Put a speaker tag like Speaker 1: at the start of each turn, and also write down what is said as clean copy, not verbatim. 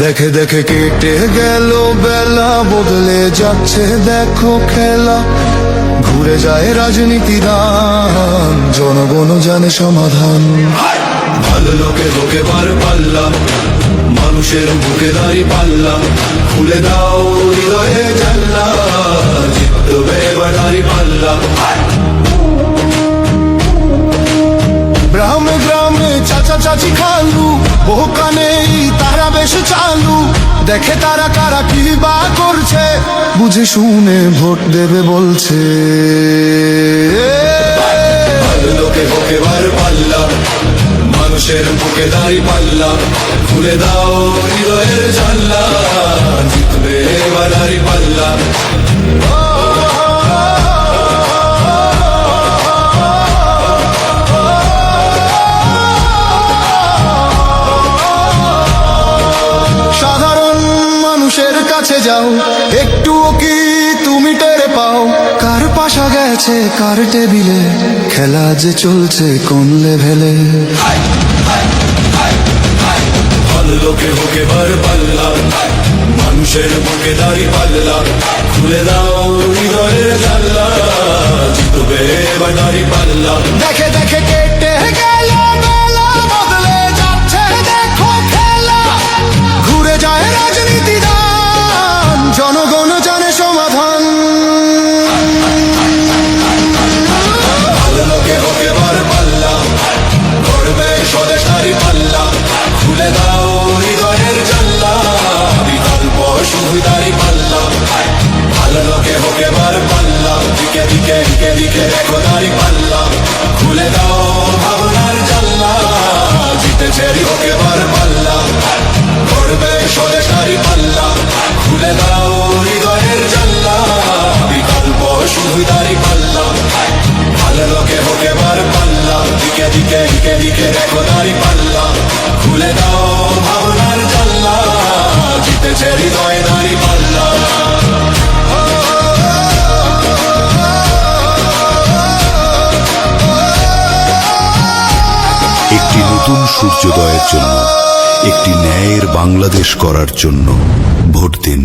Speaker 1: দেখে দেখে কেটে গেল বেলা, বদলে যাচ্ছে দেখো খেলা। ঘুরে যায় রাজনীতি দান, জনগণ জানে সমাধান। ভালো লোকে লোকে বার পাল্লা, মানুষের বুকে দাঁড়ি পাল্লা। খুলে দাও হৃদয়ে জানলা, জিতবে এবার দাঁড়ি পাল্লা। গ্রামে গ্রামে চাচা চাচি খালু, ওখানে তারা বেশ চালু। দেখে তারা কারা কি বা করছে, বুঝে শুনে ভোট দেবে বলছে। ভালো লোকে হোকে বার পাল্লা, মানুষের বুকে দাঁড়ি পাল্লা। খুলে দাও হৃদয়ের জানলা, জিতবে এবার দাঁড়ি পাল্লা। সাধারণ মানুষের কাছে যাও, একটুও কি তুমি টের পাও? কার পাশা গেছে কার টেবিলে, খেলা যে চলছে কোন লেভেলে। ভালো লোকে হোকে বার পাল্লা, মানুষের বুকে দাঁড়ি পাল্লা। খুলে দাও হৃদয়ের জানলা, জিতবে এবার দাঁড়ি পাল্লা। দেখে দেখে কেটে গেল বেলা, বদলে যাচ্ছে দেখো খেলা। ঘুরে যায় রাজনীতি দান, জনগণ জানে সমাধান। ভালো লোকে হোকে বার পাল্লা, করবে স্বদেশ দাঁড়ি পাল্লা। খুলে দাও হৃদয়ের জানলা, বিকল্প শুধু দাঁড়ি পাল্লা। ভালো লোকে হোকে বার পাল্লা, দিকে দিকে দিকে দিকে দেখো দাঁড়ি পাল্লা। খুলে দাও ভাবনার জানলা, জিতেছে হোকে বার পাল্লা। করবে স্বদেশ দাঁড়ি পাল্লা। খুলে দাও হৃদয়ের জানলা, বিকল্প শুধু দাঁড়ি পাল্লা। ভালো লোকে হোকে বার পাল্লা, দিকে দিকে দিকে দিকে দেখো দাঁড়ি পাল্লা। খুলে দাও ভাবনার জানলা, জিতেছে হৃদয় দাঁড়ি পাল্লা।
Speaker 2: একটি নতুন সূর্যোদয়ের জন্য, একটি ন্যায়ের বাংলাদেশ করার জন্য ভোট দিন।